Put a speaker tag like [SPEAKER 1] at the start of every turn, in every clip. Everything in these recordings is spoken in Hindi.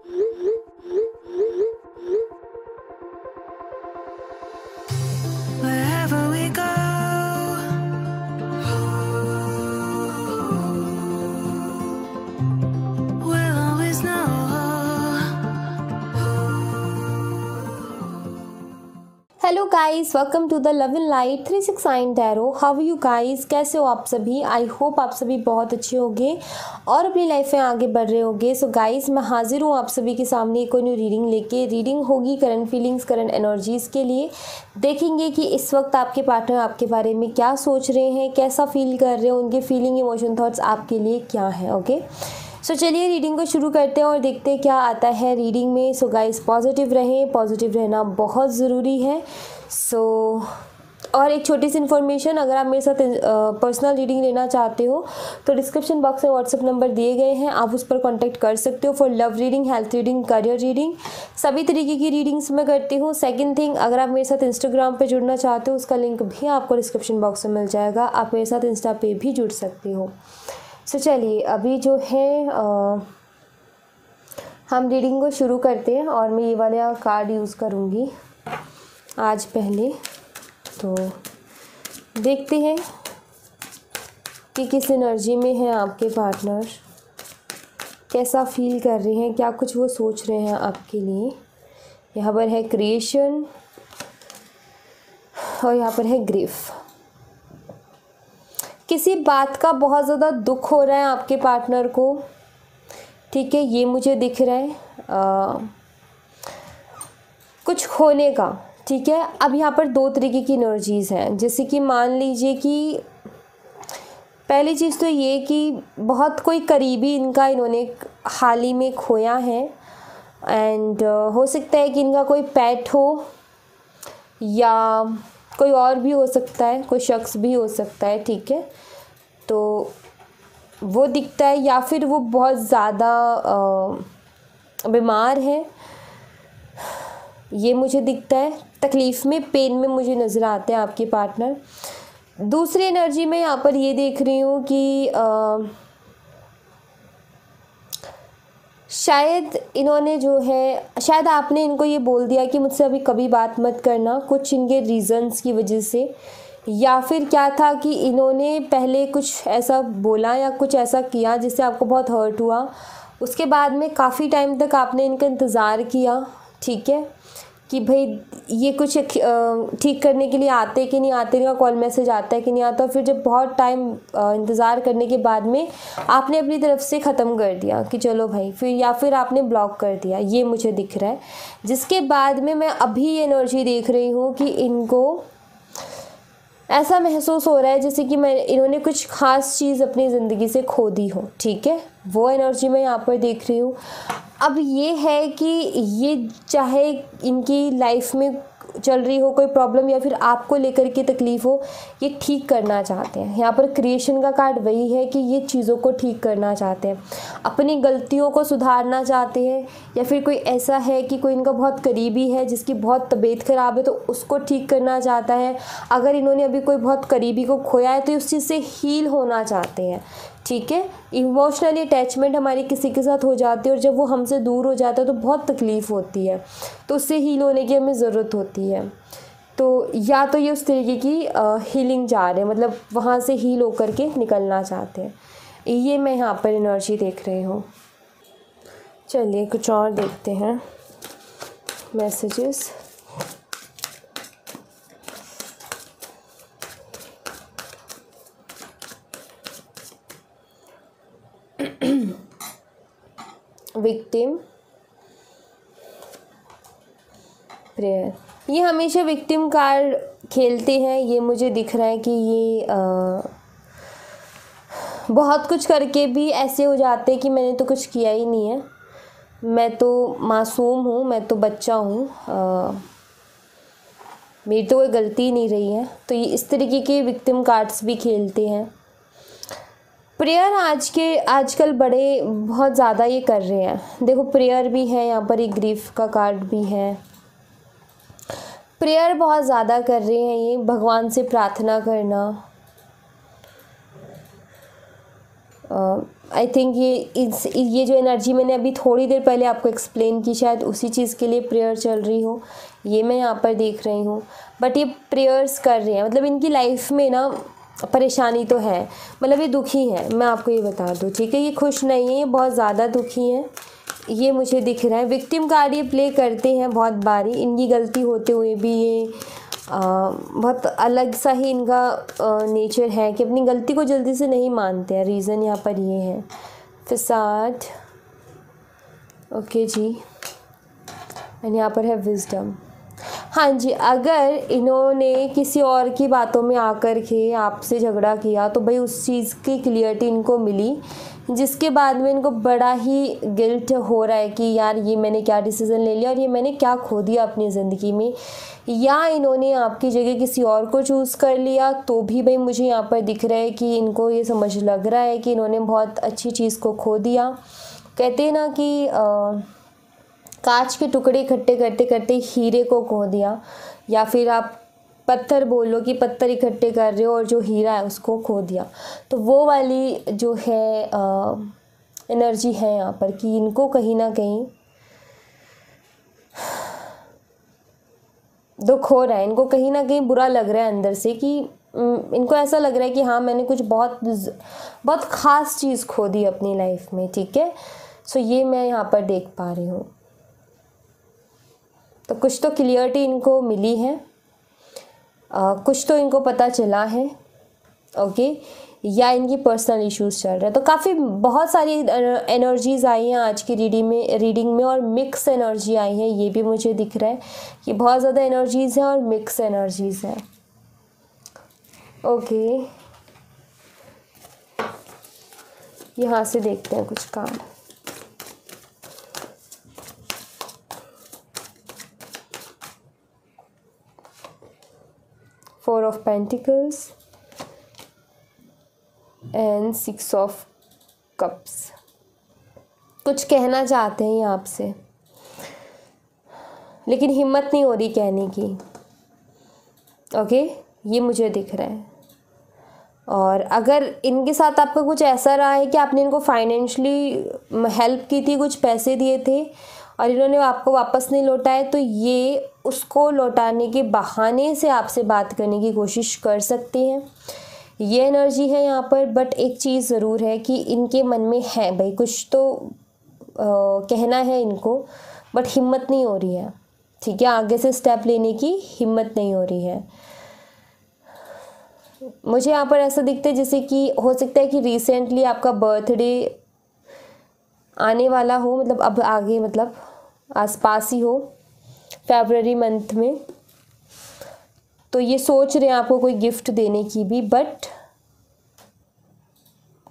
[SPEAKER 1] Wherever we go, we'll always know.
[SPEAKER 2] Hello guys, welcome to the love in light 369 tarot. How you guys, कैसे हो आप सभी? आई होप आप सभी बहुत अच्छे होंगे और अपनी लाइफ में आगे बढ़ रहे होंगे। सो गाइस, मैं हाजिर हूँ आप सभी के सामने एक न्यू रीडिंग लेके। रीडिंग होगी करंट फीलिंग्स, करंट एनर्जीज़ के लिए। देखेंगे कि इस वक्त आपके पार्टनर आपके बारे में क्या सोच रहे हैं, कैसा फील कर रहे हैं, उनके फीलिंग, इमोशन, थॉट्स आपके लिए क्या है। ओके, सो चलिए रीडिंग को शुरू करते हैं और देखते हैं क्या आता है रीडिंग में। सो गाइस, पॉजिटिव रहें, पॉजिटिव रहना बहुत ज़रूरी है। सो और एक छोटी सी इन्फॉर्मेशन, अगर आप मेरे साथ पर्सनल रीडिंग लेना चाहते हो तो डिस्क्रिप्शन बॉक्स में व्हाट्सएप नंबर दिए गए हैं, आप उस पर कांटेक्ट कर सकते हो for love reading, health reading, career reading, सभी तरीके की रीडिंग्स मैं करती हूँ। सेकंड थिंग, अगर आप मेरे साथ इंस्टाग्राम पे जुड़ना चाहते हो उसका लिंक भी आपको डिस्क्रिप्शन बॉक्स में मिल जाएगा, आप मेरे साथ इंस्टा पे भी जुड़ सकते हो। सो चलिए अभी जो है हम रीडिंग को शुरू करते हैं और मैं ये वाला कार्ड यूज़ करूँगी आज पहले। तो देखते हैं कि किस एनर्जी में है आपके पार्टनर, कैसा फील कर रहे हैं, क्या कुछ वो सोच रहे हैं आपके लिए। यहाँ पर है क्रिएशन और यहाँ पर है ग्रीफ। किसी बात का बहुत ज़्यादा दुख हो रहा है आपके पार्टनर को, ठीक है, ये मुझे दिख रहा है कुछ खोने का, ठीक है। अब यहाँ पर दो तरीके की एनर्जीज़ हैं, जैसे कि मान लीजिए कि पहली चीज़ तो ये कि बहुत कोई करीबी इनका इन्होंने हाल ही में खोया है एंड हो सकता है कि इनका कोई पेट हो या कोई और भी हो सकता है, कोई शख्स भी हो सकता है, ठीक है। तो वो दिखता है या फिर वो बहुत ज़्यादा बीमार है, ये मुझे दिखता है। तकलीफ़ में, पेन में मुझे नज़र आते हैं आपके पार्टनर। दूसरी एनर्जी में यहाँ पर ये देख रही हूँ कि शायद इन्होंने जो है, शायद आपने इनको ये बोल दिया कि मुझसे अभी कभी बात मत करना, कुछ इनके रीज़न्स की वजह से, या फिर क्या था कि इन्होंने पहले कुछ ऐसा बोला या कुछ ऐसा किया जिससे आपको बहुत हर्ट हुआ। उसके बाद में काफ़ी टाइम तक आपने इनका इंतज़ार किया, ठीक है, कि भाई ये कुछ ठीक करने के लिए आते कि नहीं आते, इनका कॉल मैसेज आता है कि नहीं आता। फिर जब बहुत टाइम इंतज़ार करने के बाद में आपने अपनी तरफ से ख़त्म कर दिया कि चलो भाई, फिर या फिर आपने ब्लॉक कर दिया, ये मुझे दिख रहा है। जिसके बाद में मैं अभी ये एनर्जी देख रही हूँ कि इनको ऐसा महसूस हो रहा है जैसे कि इन्होंने कुछ ख़ास चीज़ अपनी ज़िंदगी से खो दी हो, ठीक है, वो एनर्जी मैं यहाँ पर देख रही हूँ। अब ये है कि ये चाहे इनकी लाइफ में चल रही हो कोई प्रॉब्लम या फिर आपको लेकर के तकलीफ़ हो, ये ठीक करना चाहते हैं। यहाँ पर क्रिएशन का कार्ड वही है कि ये चीज़ों को ठीक करना चाहते हैं, अपनी गलतियों को सुधारना चाहते हैं, या फिर कोई ऐसा है कि कोई इनका बहुत करीबी है जिसकी बहुत तबीयत ख़राब है तो उसको ठीक करना चाहता है। अगर इन्होंने अभी कोई बहुत करीबी को खोया है तो उस चीज़ से हील होना चाहते हैं, ठीक है। इमोशनली अटैचमेंट हमारी किसी के साथ हो जाती है और जब वो हमसे दूर हो जाता है तो बहुत तकलीफ़ होती है, तो उससे हील होने की हमें ज़रूरत होती है। तो या तो ये उस तरीके की हीलिंग चाह रहे हैं, मतलब वहाँ से हील होकर के निकलना चाहते हैं, ये मैं यहाँ पर एनर्जी देख रही हूँ। चलिए कुछ और देखते हैं मैसेजेस। विक्टिम, प्रेयर, ये हमेशा विक्टिम कार्ड खेलते हैं। ये मुझे दिख रहा है कि ये बहुत कुछ करके भी ऐसे हो जाते हैं कि मैंने तो कुछ किया ही नहीं है, मैं तो मासूम हूँ, मैं तो बच्चा हूँ, मेरी तो कोई गलती नहीं रही है। तो ये इस तरीके के विक्टिम कार्ड्स भी खेलते हैं। प्रेयर आजकल बड़े बहुत ज़्यादा ये कर रहे हैं। देखो प्रेयर भी है यहाँ पर, एक ग्रीफ का कार्ड भी है। प्रेयर बहुत ज़्यादा कर रहे हैं ये, भगवान से प्रार्थना करना, आई थिंक ये जो एनर्जी मैंने अभी थोड़ी देर पहले आपको एक्सप्लेन की, शायद उसी चीज़ के लिए प्रेयर चल रही हो, ये मैं यहाँ पर देख रही हूँ। बट ये प्रेयर्स कर रहे हैं, मतलब इनकी लाइफ में ना परेशानी तो है, मतलब ये दुखी हैं, मैं आपको ये बता दूँ, ठीक है। ये खुश नहीं है, ये बहुत ज़्यादा दुखी हैं, ये मुझे दिख रहा है। विक्टिम कार्ड ये प्ले करते हैं बहुत बारी, इनकी गलती होते हुए भी ये बहुत अलग सा ही इनका नेचर है कि अपनी गलती को जल्दी से नहीं मानते हैं। रीज़न यहाँ पर ये है फिसाद, ओके जी। एंड यहाँ पर है विजडम। हाँ जी, अगर इन्होंने किसी और की बातों में आकर के आपसे झगड़ा किया तो भाई उस चीज़ की क्लियरिटी इनको मिली, जिसके बाद में इनको बड़ा ही गिल्ट हो रहा है कि यार ये मैंने क्या डिसीज़न ले लिया और ये मैंने क्या खो दिया अपनी ज़िंदगी में। या इन्होंने आपकी जगह किसी और को चूज़ कर लिया तो भी भाई मुझे यहाँ पर दिख रहा है कि इनको ये समझ लग रहा है कि इन्होंने बहुत अच्छी चीज़ को खो दिया। कहते हैं ना कि कांच के टुकड़े इकट्ठे करते करते हीरे को खो दिया, या फिर आप पत्थर बोलो कि पत्थर इकट्ठे कर रहे हो और जो हीरा है उसको खो दिया। तो वो वाली जो है एनर्जी है यहाँ पर कि इनको कहीं ना कहीं दुख हो रहा है, इनको कहीं ना कहीं बुरा लग रहा है अंदर से कि इनको ऐसा लग रहा है कि हाँ मैंने कुछ बहुत ख़ास चीज़ खो दी अपनी लाइफ में, ठीक है। सो ये मैं यहाँ पर देख पा रही हूँ। तो कुछ तो क्लियरिटी इनको मिली है, कुछ तो इनको पता चला है, ओके। या इनकी पर्सनल इश्यूज चल रहे हैं। तो काफ़ी बहुत सारी एनर्जीज़ आई हैं आज की रीडिंग में और मिक्स एनर्जी आई है, ये भी मुझे दिख रहा है कि बहुत ज़्यादा एनर्जीज़ हैं और मिक्स एनर्जीज़ हैं, ओके। यहाँ से देखते हैं कुछ card. Four of pentacles and six of cups. कुछ कहना चाहते हैं ये आपसे, लेकिन हिम्मत नहीं हो रही कहने की, ओके। ये मुझे दिख रहा है। और अगर इनके साथ आपका कुछ ऐसा रहा है कि आपने इनको फाइनेंशियली हेल्प की थी, कुछ पैसे दिए थे और इन्होंने आपको वापस नहीं लौटाए, तो ये उसको लौटाने के बहाने से आपसे बात करने की कोशिश कर सकते हैं। ये एनर्जी है यहाँ पर। बट एक चीज़ ज़रूर है कि इनके मन में है भाई कुछ तो कहना है इनको, बट हिम्मत नहीं हो रही है, ठीक है। आगे से स्टेप लेने की हिम्मत नहीं हो रही है। मुझे यहाँ पर ऐसा दिखता है जैसे कि हो सकता है कि रिसेंटली आपका बर्थडे आने वाला हो, मतलब अब आगे, मतलब आसपास ही हो, फरवरी मंथ में। तो ये सोच रहे हैं आपको कोई गिफ्ट देने की भी, बट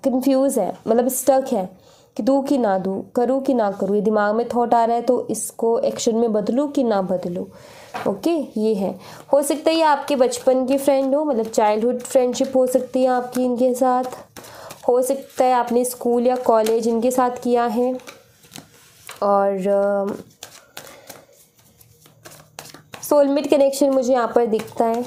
[SPEAKER 2] कंफ्यूज है, मतलब स्टक है कि दूँ कि ना दूँ, करूँ कि ना करूँ। ये दिमाग में थॉट आ रहा है तो इसको एक्शन में बदलूँ कि ना बदलूँ, ओके। ये है। हो सकता है ये आपके बचपन की फ्रेंड हो, मतलब चाइल्डहुड फ्रेंडशिप हो सकती है आपकी इनके साथ। हो सकता है आपने स्कूल या कॉलेज इनके साथ किया है। और सोलमेट कनेक्शन मुझे यहाँ पर दिखता है।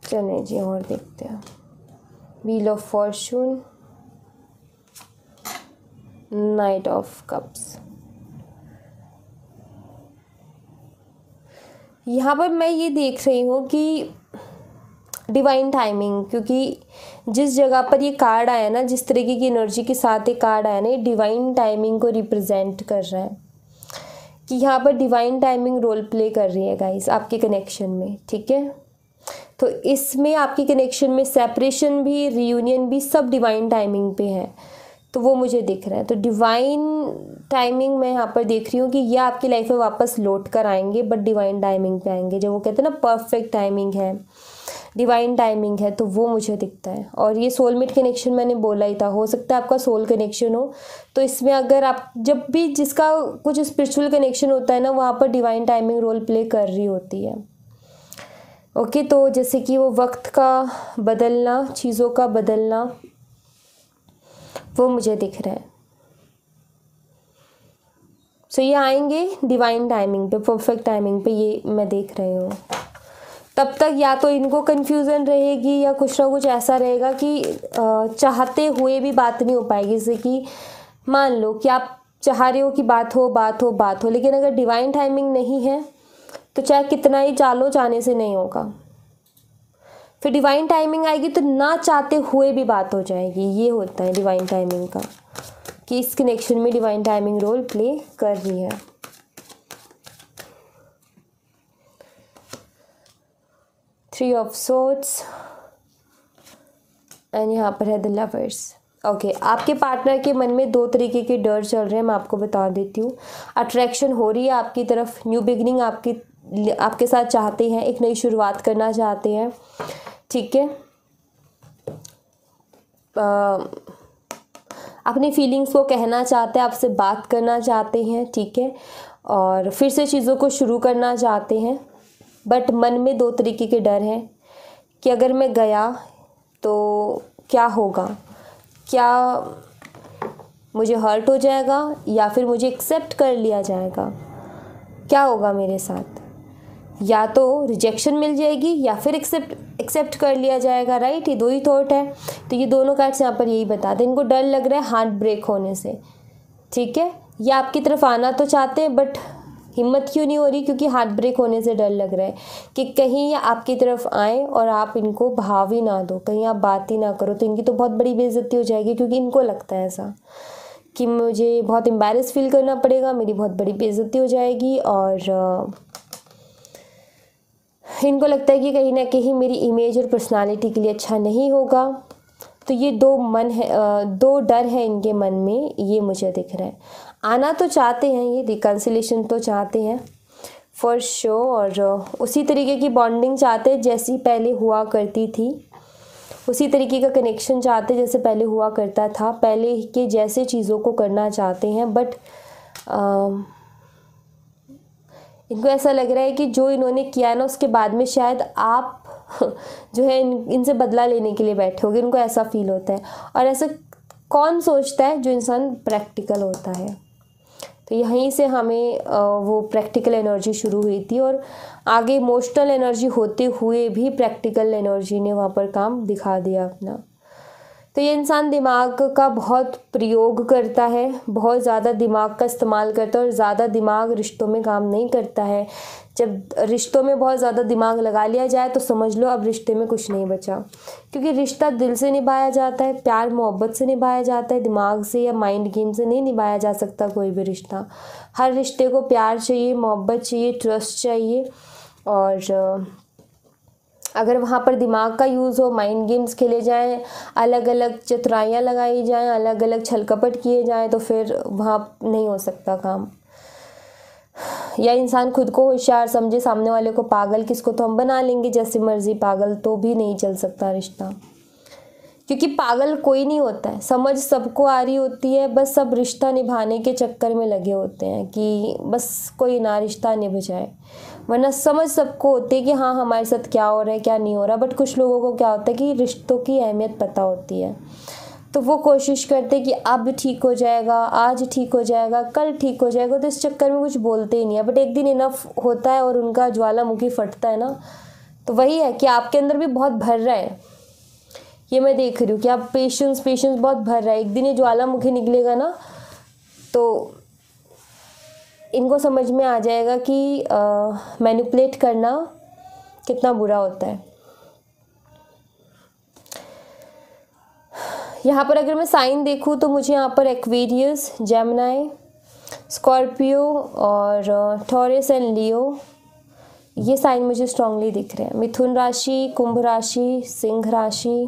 [SPEAKER 2] चलिए जी और देखते हैं। Wheel of Fortune, night of cups. यहाँ पर मैं ये देख रही हूँ कि डिवाइन टाइमिंग, क्योंकि जिस जगह पर ये कार्ड आया ना, जिस तरीके की एनर्जी के साथ ये कार्ड आया ना, ये डिवाइन टाइमिंग को रिप्रेजेंट कर रहा है कि यहाँ पर डिवाइन टाइमिंग रोल प्ले कर रही है गाइस आपके कनेक्शन में, ठीक है। तो इसमें आपके कनेक्शन में सेपरेशन भी, रियूनियन भी, सब डिवाइन टाइमिंग पे है। तो वो मुझे दिख रहा है। तो डिवाइन टाइमिंग मैं यहाँ पर देख रही हूँ कि ये आपकी लाइफ में वापस लौट कर आएंगे, बट डिवाइन टाइमिंग पे आएंगे। जब वो कहते हैं ना परफेक्ट टाइमिंग है, डिवाइन टाइमिंग है, तो वो मुझे दिखता है। और ये सोलमेट कनेक्शन मैंने बोला ही था, हो सकता है आपका सोल कनेक्शन हो। तो इसमें अगर आप जब भी जिसका कुछ स्पिरिचुअल कनेक्शन होता है ना, वहाँ पर डिवाइन टाइमिंग रोल प्ले कर रही होती है, ओके। तो जैसे कि वो वक्त का बदलना, चीज़ों का बदलना, वो मुझे दिख रहा है। सो ये आएंगे डिवाइन टाइमिंग पे, परफेक्ट टाइमिंग पे, ये मैं देख रही हूँ। तब तक या तो इनको कन्फ्यूज़न रहेगी या कुछ ना कुछ ऐसा रहेगा कि चाहते हुए भी बात नहीं हो पाएगी। जैसे कि मान लो कि आप चाह रहे हो कि बात हो, लेकिन अगर डिवाइन टाइमिंग नहीं है तो चाहे कितना ही चालो, चाहने से नहीं होगा। फिर डिवाइन टाइमिंग आएगी तो ना चाहते हुए भी बात हो जाएगी। ये होता है डिवाइन टाइमिंग का, कि इस कनेक्शन में डिवाइन टाइमिंग रोल प्ले कर रही है। थ्री ऑफ सोर्ड्स एंड यहाँ पर है द लवर्स। ओके, आपके पार्टनर के मन में दो तरीके के डर चल रहे हैं, मैं आपको बता देती हूँ। अट्रैक्शन हो रही है आपकी तरफ, न्यू बिगिनिंग आपके साथ चाहते हैं, एक नई शुरुआत करना चाहते हैं, ठीक है। अपनी फीलिंग्स को कहना चाहते हैं, आपसे बात करना चाहते हैं, ठीक है, और फिर से चीज़ों को शुरू करना चाहते हैं। बट मन में दो तरीके के डर हैं कि अगर मैं गया तो क्या होगा, क्या मुझे हर्ट हो जाएगा या फिर मुझे एक्सेप्ट कर लिया जाएगा, क्या होगा मेरे साथ, या तो रिजेक्शन मिल जाएगी या फिर एक्सेप्ट कर लिया जाएगा, राइट। ये दो ही थॉट है। तो ये दोनों कार्ड्स यहाँ पर यही बताते हैं। इनको डर लग रहा है हार्ट ब्रेक होने से, ठीक है। ये आपकी तरफ आना तो चाहते हैं बट हिम्मत क्यों नहीं हो रही, क्योंकि हार्ट ब्रेक होने से डर लग रहा है कि कहीं ये आपकी तरफ आए और आप इनको भाव ही ना दो, कहीं आप बात ही ना करो तो इनकी तो बहुत बड़ी बेइज्जती हो जाएगी। क्योंकि इनको लगता है ऐसा कि मुझे बहुत एम्बैरेस फील करना पड़ेगा, मेरी बहुत बड़ी बेइज्जती हो जाएगी, और इनको लगता है कि कहीं ना कहीं मेरी इमेज और पर्सनालिटी के लिए अच्छा नहीं होगा। तो ये दो डर है इनके मन में, ये मुझे दिख रहा है। आना तो चाहते हैं, ये रिकन्सिलेशन तो चाहते हैं फॉर श्योर, और उसी तरीके की बॉन्डिंग चाहते हैं जैसी पहले हुआ करती थी, उसी तरीके का कनेक्शन चाहते हैं जैसे पहले हुआ करता था, पहले के जैसे चीज़ों को करना चाहते हैं। बट इनको ऐसा लग रहा है कि जो इन्होंने किया ना उसके बाद में शायद आप जो है इनसे बदला लेने के लिए बैठे होगे, इनको ऐसा फील होता है। और ऐसा कौन सोचता है, जो इंसान प्रैक्टिकल होता है। तो यहीं से हमें वो प्रैक्टिकल एनर्जी शुरू हुई थी और आगे इमोशनल एनर्जी होते हुए भी प्रैक्टिकल एनर्जी ने वहाँ पर काम दिखा दिया अपना। तो ये इंसान दिमाग का बहुत प्रयोग करता है, बहुत ज़्यादा दिमाग का इस्तेमाल करता है, और ज़्यादा दिमाग रिश्तों में काम नहीं करता है। जब रिश्तों में बहुत ज़्यादा दिमाग लगा लिया जाए तो समझ लो अब रिश्ते में कुछ नहीं बचा, क्योंकि रिश्ता दिल से निभाया जाता है, प्यार मोहब्बत से निभाया जाता है, दिमाग से या माइंड गेम से नहीं निभाया जा सकता कोई भी रिश्ता। हर रिश्ते को प्यार चाहिए, मोहब्बत चाहिए, ट्रस्ट चाहिए, और अगर वहाँ पर दिमाग का यूज़ हो, माइंड गेम्स खेले जाएं, अलग अलग चतुराइयाँ लगाई जाएं, अलग अलग छल कपट किए जाएं, तो फिर वहाँ नहीं हो सकता काम। या इंसान खुद को होशियार समझे, सामने वाले को पागल, किसको तो हम बना लेंगे जैसे मर्जी पागल, तो भी नहीं चल सकता रिश्ता। क्योंकि पागल कोई नहीं होता है, समझ सबको आ रही होती है, बस सब रिश्ता निभाने के चक्कर में लगे होते हैं कि बस कोई ना रिश्ता निभ जाए। वरना समझ सबको होती है कि हाँ हमारे साथ क्या हो रहा है क्या नहीं हो रहा। बट कुछ लोगों को क्या होता है कि रिश्तों की अहमियत पता होती है, तो वो कोशिश करते कि अब ठीक हो जाएगा, आज ठीक हो जाएगा, कल ठीक हो जाएगा, तो इस चक्कर में कुछ बोलते ही नहीं है। बट एक दिन इनफ होता है और उनका ज्वालामुखी फटता है ना, तो वही है कि आपके अंदर भी बहुत भर रहा है। ये मैं देख रही हूँ कि आप पेशेंस बहुत भर रहा है। एक दिन ये ज्वालामुखी निकलेगा ना, तो इनको समझ में आ जाएगा कि मैनिपुलेट करना कितना बुरा होता है। यहाँ पर अगर मैं साइन देखूँ तो मुझे यहाँ पर एक्वेरियस, जेमिनी, स्कॉर्पियो और टॉरस एंड लियो, ये साइन मुझे स्ट्रांगली दिख रहे हैं। मिथुन राशि, कुंभ राशि, सिंह राशि,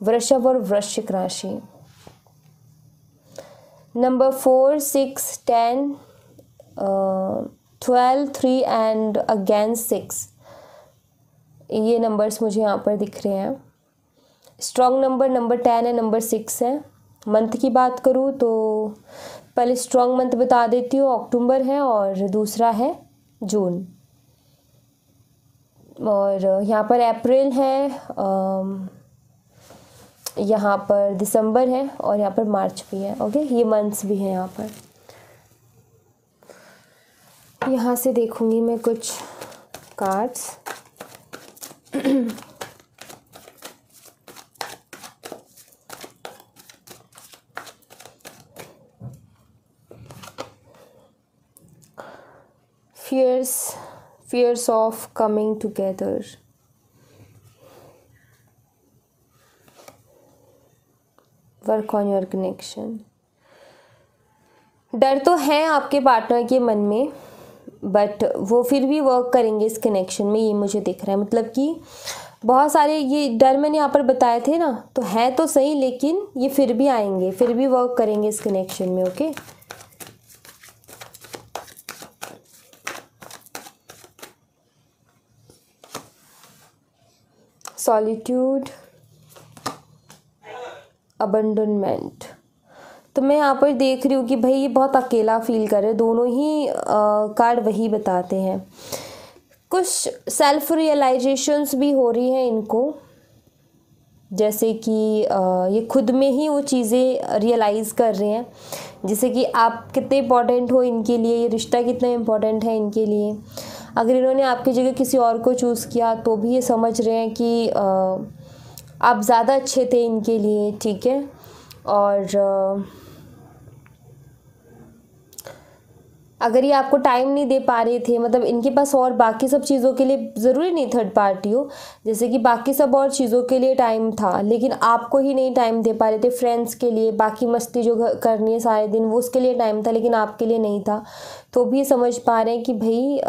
[SPEAKER 2] वृषभ और वृश्चिक राशि। नंबर 4, 6, 10, 12, 3 एंड अगेन 6, ये नंबर्स मुझे यहाँ पर दिख रहे हैं। स्ट्रॉन्ग नंबर 10 है, नंबर 6 है। मंथ की बात करूँ तो पहले स्ट्रॉन्ग मंथ बता देती हूँ, अक्टूबर है और दूसरा है जून, और यहाँ पर अप्रैल है, यहाँ पर दिसंबर है और यहाँ पर मार्च भी है। ओके, ये मंथ्स भी हैं यहाँ पर। यहाँ से देखूँगी मैं कुछ cards. fears of coming together. Work on your connection. डर तो है आपके पार्टनर के मन में, बट वो फिर भी वर्क करेंगे इस कनेक्शन में, ये मुझे दिख रहा है। मतलब कि बहुत सारे ये डर मैंने यहाँ पर बताए थे ना, तो है तो सही, लेकिन ये फिर भी आएंगे, फिर भी वर्क करेंगे इस कनेक्शन में। Okay, solitude, abandonment. तो मैं यहाँ पर देख रही हूँ कि भाई ये बहुत अकेला फील कर रहे हैं, दोनों ही कार्ड वही बताते हैं। कुछ सेल्फ रियलाइजेशंस भी हो रही हैं इनको, जैसे कि ये खुद में ही वो चीज़ें रियलाइज़ कर रहे हैं, जैसे कि आप कितने इम्पोर्टेंट हो इनके लिए, ये रिश्ता कितना इम्पोर्टेंट है इनके लिए। अगर इन्होंने आपकी जगह किसी और को चूज़ किया तो भी ये समझ रहे हैं कि आप ज़्यादा अच्छे थे इनके लिए, ठीक है। और अगर ये आपको टाइम नहीं दे पा रहे थे, मतलब इनके पास और बाकी सब चीज़ों के लिए, ज़रूरी नहीं थर्ड पार्टी हो, जैसे कि बाकी सब और चीज़ों के लिए टाइम था, लेकिन आपको ही नहीं टाइम दे पा रहे थे। फ्रेंड्स के लिए, बाकी मस्ती जो करनी है सारे दिन, वो उसके लिए टाइम था, लेकिन आपके लिए नहीं था। तो भी ये समझ पा रहे हैं कि भाई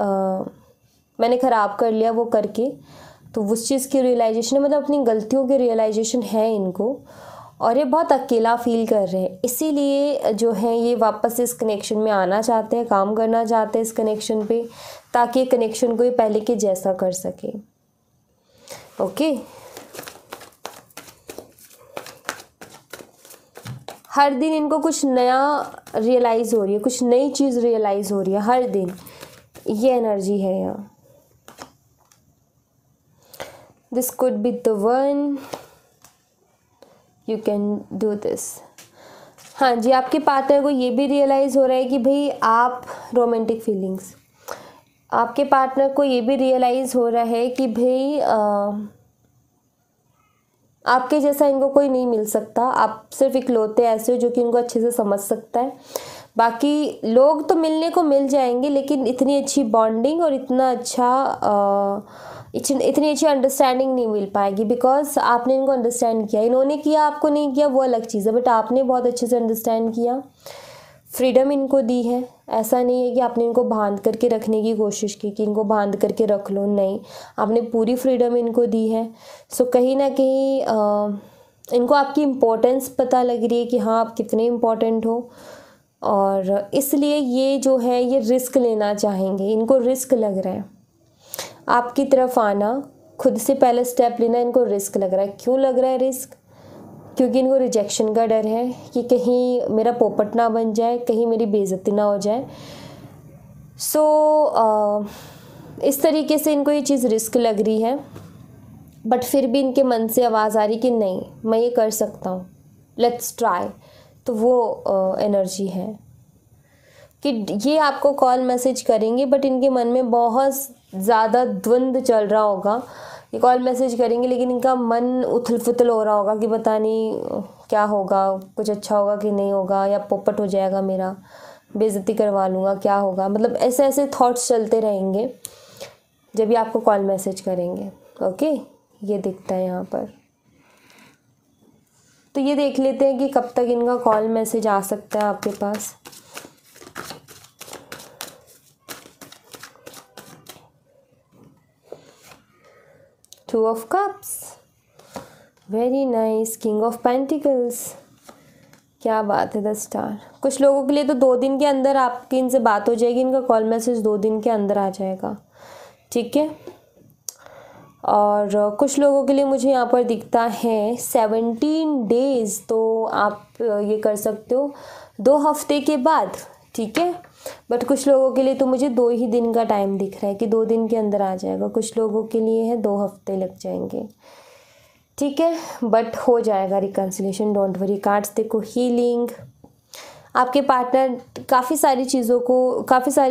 [SPEAKER 2] मैंने ख़राब कर लिया वो करके। तो उस चीज़ की रियलाइजेशन है, मतलब अपनी गलतियों की रियलाइजेशन है इनको, और ये बहुत अकेला फील कर रहे हैं। इसीलिए जो है ये वापस इस कनेक्शन में आना चाहते हैं, काम करना चाहते हैं इस कनेक्शन पे, ताकि कनेक्शन को ये पहले के जैसा कर सके। ओके, हर दिन इनको कुछ नया रियलाइज़ हो रही है, कुछ नई चीज़ रियलाइज़ हो रही है हर दिन, ये एनर्जी है यहाँ। This could be the one, you can do this. हाँ जी, आपके पार्टनर को ये भी रियलाइज़ हो रहा है कि भाई आप रोमांटिक फीलिंग्स, आपके पार्टनर को ये भी रियलाइज़ हो रहा है कि भाई आपके जैसा इनको कोई नहीं मिल सकता, आप सिर्फ इकलौते ऐसे हो जो कि इनको अच्छे से समझ सकता है। बाकी लोग तो मिलने को मिल जाएंगे, लेकिन इतनी अच्छी बॉन्डिंग और इतना अच्छा इतनी अच्छी अंडरस्टैंडिंग नहीं मिल पाएगी, बिकॉज आपने इनको अंडरस्टैंड किया। इन्होंने किया, आपको नहीं किया, वो अलग चीज़ है, बट आपने बहुत अच्छे से अंडरस्टैंड किया, फ्रीडम इनको दी है। ऐसा नहीं है कि आपने इनको बांध करके रखने की कोशिश की कि इनको बांध करके रख लो, नहीं, आपने पूरी फ्रीडम इनको दी है। सो कहीं ना कहीं इनको आपकी इम्पोर्टेंस पता लग रही है कि हाँ आप कितने इम्पोर्टेंट हो, और इसलिए ये जो है ये रिस्क लेना चाहेंगे, इनको रिस्क लग रहा है आपकी तरफ आना, खुद से पहले स्टेप लेना इनको रिस्क लग रहा है। क्यों लग रहा है रिस्क? क्योंकि इनको रिजेक्शन का डर है कि कहीं मेरा पोपट ना बन जाए, कहीं मेरी बेइज्जती ना हो जाए। सो इस तरीके से इनको ये चीज़ रिस्क लग रही है, बट फिर भी इनके मन से आवाज़ आ रही कि नहीं मैं ये कर सकता हूँ, लेट्स ट्राई। तो वो एनर्जी है कि ये आपको कॉल मैसेज करेंगे, बट इनके मन में बहुत ज़्यादा द्वंद्व चल रहा होगा। ये कॉल मैसेज करेंगे लेकिन इनका मन उथल पुथल हो रहा होगा कि पता नहीं क्या होगा, कुछ अच्छा होगा कि नहीं होगा, या पोपट हो जाएगा मेरा, बेइज्जती करवा लूँगा, क्या होगा। मतलब ऐसे ऐसे थॉट्स चलते रहेंगे जब ये आपको कॉल मैसेज करेंगे। ओके, ये दिखता है यहाँ पर। तो ये देख लेते हैं कि कब तक इनका कॉल मैसेज आ सकता है आपके पास। Two of cups, very nice. King of pentacles, क्या बात है। द स्टार, कुछ लोगों के लिए तो 2 दिन के अंदर आपकी इनसे बात हो जाएगी, इनका कॉल मैसेज 2 दिन के अंदर आ जाएगा, ठीक है। और कुछ लोगों के लिए मुझे यहाँ पर दिखता है 17 डेज़, तो आप ये कर सकते हो 2 हफ्ते के बाद, ठीक है। बट कुछ लोगों के लिए तो मुझे 2 ही दिन का टाइम दिख रहा है कि 2 दिन के अंदर आ जाएगा। कुछ लोगों के लिए है 2 हफ्ते लग जाएंगे, ठीक है, बट हो जाएगा रिकन्सिलेशन, डोंट वरी। कार्ड्स देखो, हीलिंग, आपके पार्टनर काफ़ी सारी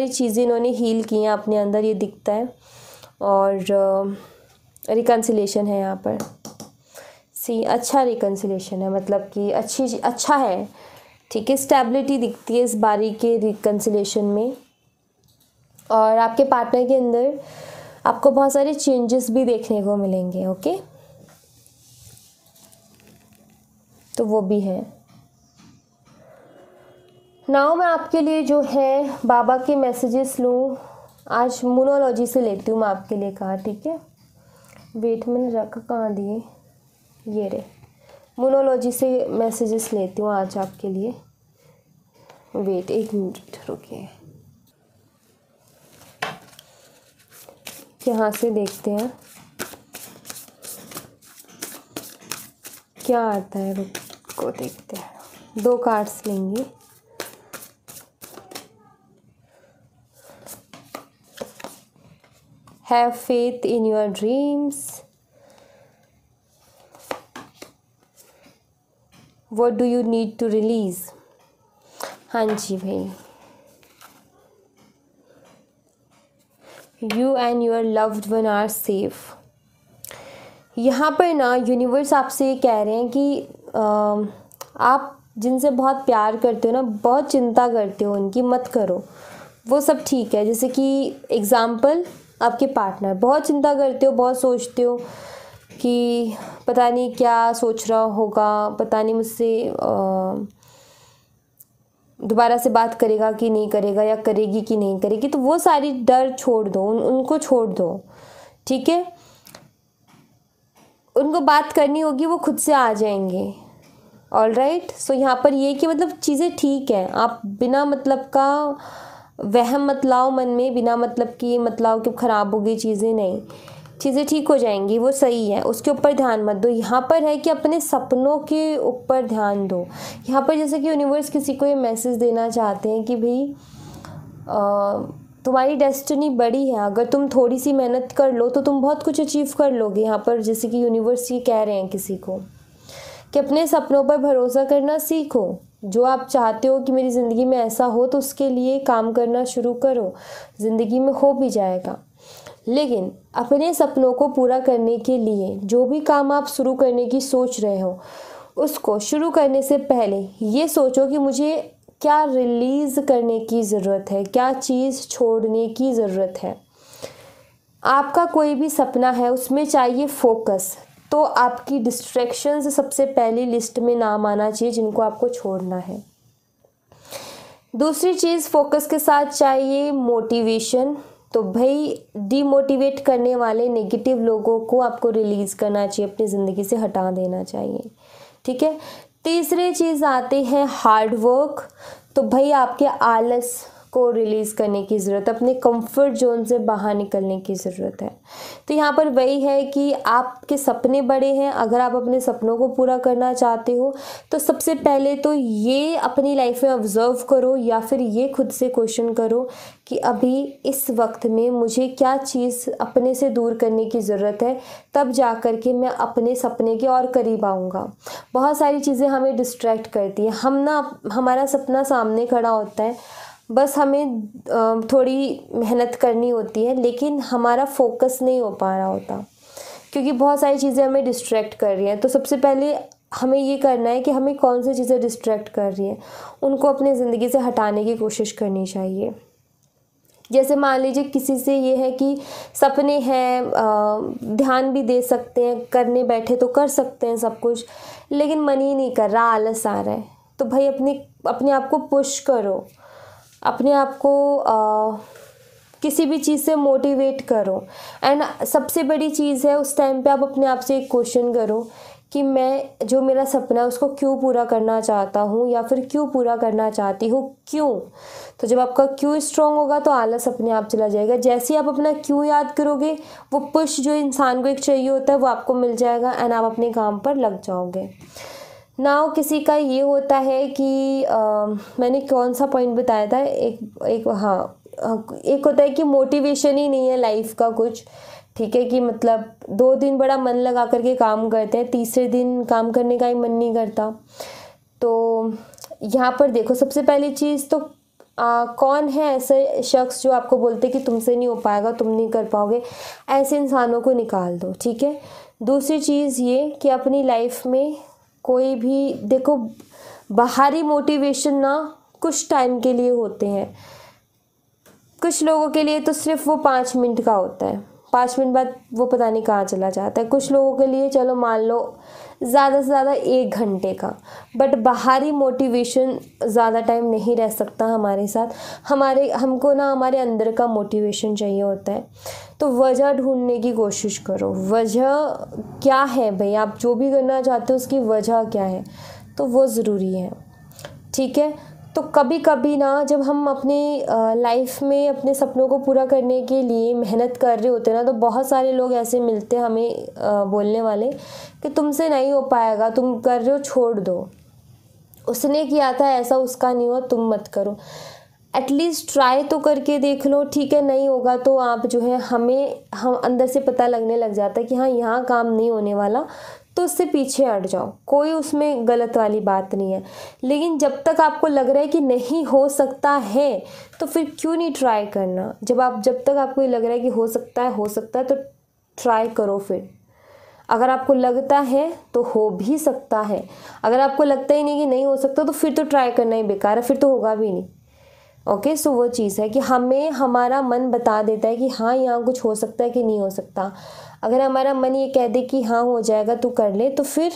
[SPEAKER 2] चीज़ें इन्होंने हील की हैं अपने अंदर, ये दिखता है। और रिकन्सिलेशन है यहाँ पर। सी अच्छा रिकन्सिलेशन है, मतलब कि अच्छा है, ठीक है। स्टेबिलिटी दिखती है इस बारी के रिकन्सिलेशन में। और आपके पार्टनर के अंदर आपको बहुत सारे चेंजेस भी देखने को मिलेंगे, ओके। तो वो भी है। नाउ मैं आपके लिए जो है बाबा के मैसेजेस लूँ। आज मोनोलॉजी से लेती हूँ मैं आपके लिए कहा, ठीक है। वेट मैंने रखा कहाँ दिए, ये रे। मोनोलॉजी से मैसेजेस लेती हूँ आज आपके लिए। वेट 1 मिनट रुकिए, यहाँ से देखते हैं क्या आता है। रुको देखते हैं, 2 कार्ड्स लेंगे। Have faith in your dreams. What do you need to release. हाँ जी भाई, you and your loved one are safe. यहाँ पर ना यूनिवर्स आपसे ये कह रहे हैं कि आप जिनसे बहुत प्यार करते हो ना, बहुत चिंता करते हो उनकी, मत करो, वो सब ठीक है। जैसे कि एग्ज़ाम्पल, आपके पार्टनर, बहुत चिंता करते हो, बहुत सोचते हो कि पता नहीं क्या सोच रहा होगा, पता नहीं मुझसे दोबारा से बात करेगा कि नहीं करेगा, या करेगी कि नहीं करेगी। तो वो सारी डर छोड़ दो, उनको छोड़ दो, ठीक है। उनको बात करनी होगी, वो खुद से आ जाएंगे। All right. सो यहाँ पर ये कि मतलब चीज़ें ठीक है, आप बिना मतलब का वहम मत लाओ मन में, बिना मतलब कि मत लाओ कि ख़राब हो गई चीज़ें, नहीं, चीज़ें ठीक हो जाएंगी, वो सही है, उसके ऊपर ध्यान मत दो। यहाँ पर है कि अपने सपनों के ऊपर ध्यान दो। यहाँ पर जैसे कि यूनिवर्स किसी को ये मैसेज देना चाहते हैं कि भाई तुम्हारी डेस्टिनी बड़ी है, अगर तुम थोड़ी सी मेहनत कर लो तो तुम बहुत कुछ अचीव कर लोगे। यहाँ पर जैसे कि यूनिवर्स ये कह रहे हैं किसी को कि अपने सपनों पर भरोसा करना सीखो। जो आप चाहते हो कि मेरी ज़िंदगी में ऐसा हो, तो उसके लिए काम करना शुरू करो, ज़िंदगी में हो भी जाएगा। लेकिन अपने सपनों को पूरा करने के लिए जो भी काम आप शुरू करने की सोच रहे हो, उसको शुरू करने से पहले ये सोचो कि मुझे क्या रिलीज़ करने की ज़रूरत है, क्या चीज़ छोड़ने की ज़रूरत है। आपका कोई भी सपना है, उसमें चाहिए फोकस, तो आपकी डिस्ट्रैक्शंस सबसे पहली लिस्ट में नाम आना चाहिए जिनको आपको छोड़ना है। दूसरी चीज़, फोकस के साथ चाहिए मोटिवेशन। तो भाई डीमोटिवेट करने वाले नेगेटिव लोगों को आपको रिलीज़ करना चाहिए, अपनी ज़िंदगी से हटा देना चाहिए, ठीक है। तीसरी चीज़ आते हैं हार्ड वर्क। तो भाई आपके आलस को रिलीज़ करने की ज़रूरत है, अपने कंफर्ट जोन से बाहर निकलने की ज़रूरत है। तो यहाँ पर वही है कि आपके सपने बड़े हैं, अगर आप अपने सपनों को पूरा करना चाहते हो तो सबसे पहले तो ये अपनी लाइफ में ऑब्ज़र्व करो, या फिर ये खुद से क्वेश्चन करो कि अभी इस वक्त में मुझे क्या चीज़ अपने से दूर करने की ज़रूरत है, तब जा कर के मैं अपने सपने के और करीब आऊँगा। बहुत सारी चीज़ें हमें डिस्ट्रैक्ट करती हैं, हमारा सपना सामने खड़ा होता है, बस हमें थोड़ी मेहनत करनी होती है, लेकिन हमारा फोकस नहीं हो पा रहा होता क्योंकि बहुत सारी चीज़ें हमें डिस्ट्रैक्ट कर रही हैं। तो सबसे पहले हमें ये करना है कि हमें कौन सी चीज़ें डिस्ट्रैक्ट कर रही हैं, उनको अपनी ज़िंदगी से हटाने की कोशिश करनी चाहिए। जैसे मान लीजिए किसी से ये है कि सपने हैं, ध्यान भी दे सकते हैं, करने बैठे तो कर सकते हैं सब कुछ, लेकिन मन ही नहीं कर रहा, आलस आ रहा है, तो भाई अपने आप को पुश करो, अपने आप को किसी भी चीज़ से मोटिवेट करो। एंड सबसे बड़ी चीज़ है, उस टाइम पे आप अपने आप से एक क्वेश्चन करो कि मैं जो मेरा सपना है उसको क्यों पूरा करना चाहता हूँ, या फिर क्यों पूरा करना चाहती हूँ, क्यों। तो जब आपका क्यों स्ट्रॉन्ग होगा तो आलस अपने आप चला जाएगा। जैसे ही आप अपना क्यों याद करोगे, वो पुश जो इंसान को एक चाहिए होता है वो आपको मिल जाएगा, एंड आप अपने काम पर लग जाओगे। नाउ किसी का ये होता है कि मैंने कौन सा पॉइंट बताया था, एक होता है कि मोटिवेशन ही नहीं है लाइफ का कुछ, ठीक है, कि मतलब 2 दिन बड़ा मन लगा करके काम करते हैं, तीसरे दिन काम करने का ही मन नहीं करता। तो यहाँ पर देखो, सबसे पहली चीज़ तो कौन है ऐसे शख्स जो आपको बोलते कि तुमसे नहीं हो पाएगा, तुम नहीं कर पाओगे, ऐसे इंसानों को निकाल दो, ठीक है। दूसरी चीज़ ये कि अपनी लाइफ में कोई भी देखो, बाहरी मोटिवेशन ना कुछ टाइम के लिए होते हैं, कुछ लोगों के लिए तो सिर्फ वो 5 मिनट का होता है, 5 मिनट बाद वो पता नहीं कहाँ चला जाता है। कुछ लोगों के लिए चलो मान लो ज़्यादा से ज़्यादा 1 घंटे का, बट बाहरी मोटिवेशन ज़्यादा टाइम नहीं रह सकता हमारे साथ। हमको ना हमारे अंदर का मोटिवेशन चाहिए होता है। तो वजह ढूंढने की कोशिश करो, वजह क्या है भाई, आप जो भी करना चाहते हो उसकी वजह क्या है, तो वो ज़रूरी है, ठीक है। तो कभी कभी ना जब हम अपनी लाइफ में अपने सपनों को पूरा करने के लिए मेहनत कर रहे होते हैं ना, तो बहुत सारे लोग ऐसे मिलते हैं हमें बोलने वाले कि तुमसे नहीं हो पाएगा, तुम कर रहे हो, छोड़ दो, उसने किया था ऐसा, उसका नहीं हुआ, तुम मत करो। एटलीस्ट ट्राई तो करके देख लो, ठीक है। नहीं होगा तो आप जो है हम अंदर से पता लगने लग जाता है कि हाँ यहाँ काम नहीं होने वाला, तो उससे पीछे हट जाओ, कोई उसमें गलत वाली बात नहीं है। लेकिन जब तक आपको लग रहा है कि नहीं हो सकता है, तो फिर क्यों नहीं ट्राई करना। जब तक आपको ये लग रहा है कि हो सकता है तो ट्राई करो। फिर अगर आपको लगता है तो हो भी सकता है, अगर आपको लगता ही नहीं कि नहीं हो सकता, तो फिर तो ट्राई करना ही बेकार है, फिर तो होगा भी नहीं। ओके, सो वो चीज़ है कि हमें हमारा मन बता देता है कि हाँ यहाँ कुछ हो सकता है कि नहीं हो सकता। अगर हमारा मन ये कह दे कि हाँ हो जाएगा, तू कर ले, तो फिर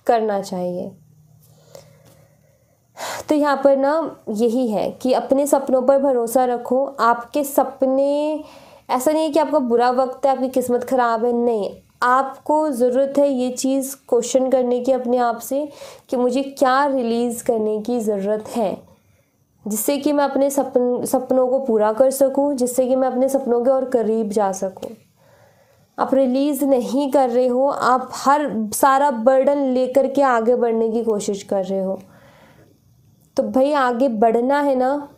[SPEAKER 2] करना चाहिए। तो यहाँ पर ना यही है कि अपने सपनों पर भरोसा रखो। आपके सपने, ऐसा नहीं है कि आपका बुरा वक्त है, आपकी किस्मत ख़राब है, नहीं। आपको ज़रूरत है ये चीज़ क्वेश्चन करने की अपने आप से कि मुझे क्या रिलीज़ करने की ज़रूरत है, जिससे कि मैं अपने सपनों को पूरा कर सकूं, जिससे कि मैं अपने सपनों के और करीब जा सकूं। आप रिलीज़ नहीं कर रहे हो, आप हर सारा बर्डन लेकर के आगे बढ़ने की कोशिश कर रहे हो। तो भाई आगे बढ़ना है ना,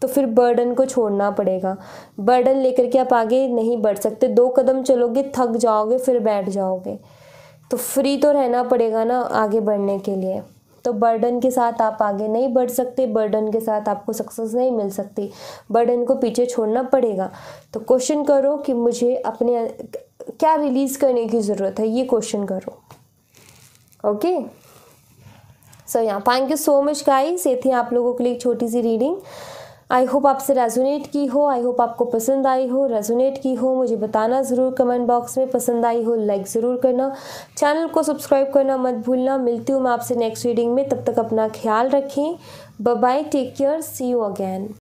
[SPEAKER 2] तो फिर बर्डन को छोड़ना पड़ेगा। बर्डन लेकर के आप आगे नहीं बढ़ सकते। 2 कदम चलोगे, थक जाओगे, फिर बैठ जाओगे। तो फ्री तो रहना पड़ेगा ना आगे बढ़ने के लिए। तो बर्डन के साथ आप आगे नहीं बढ़ सकते, बर्डन के साथ आपको सक्सेस नहीं मिल सकती, बर्डन को पीछे छोड़ना पड़ेगा। तो क्वेश्चन करो कि मुझे अपने क्या रिलीज़ करने की ज़रूरत है, ये क्वेश्चन करो। ओके, सो यहाँ thank you so much guys. ये थी आप लोगों के लिए एक छोटी सी रीडिंग। आई होप आपसे रेजोनेट की हो, आई होप आपको पसंद आई हो। रेजोनेट की हो मुझे बताना ज़रूर कमेंट बॉक्स में, पसंद आई हो लाइक ज़रूर करना, चैनल को सब्सक्राइब करना मत भूलना। मिलती हूँ मैं आपसे नेक्स्ट रीडिंग में, तब तक अपना ख्याल रखें। Bye bye, take care, see you again.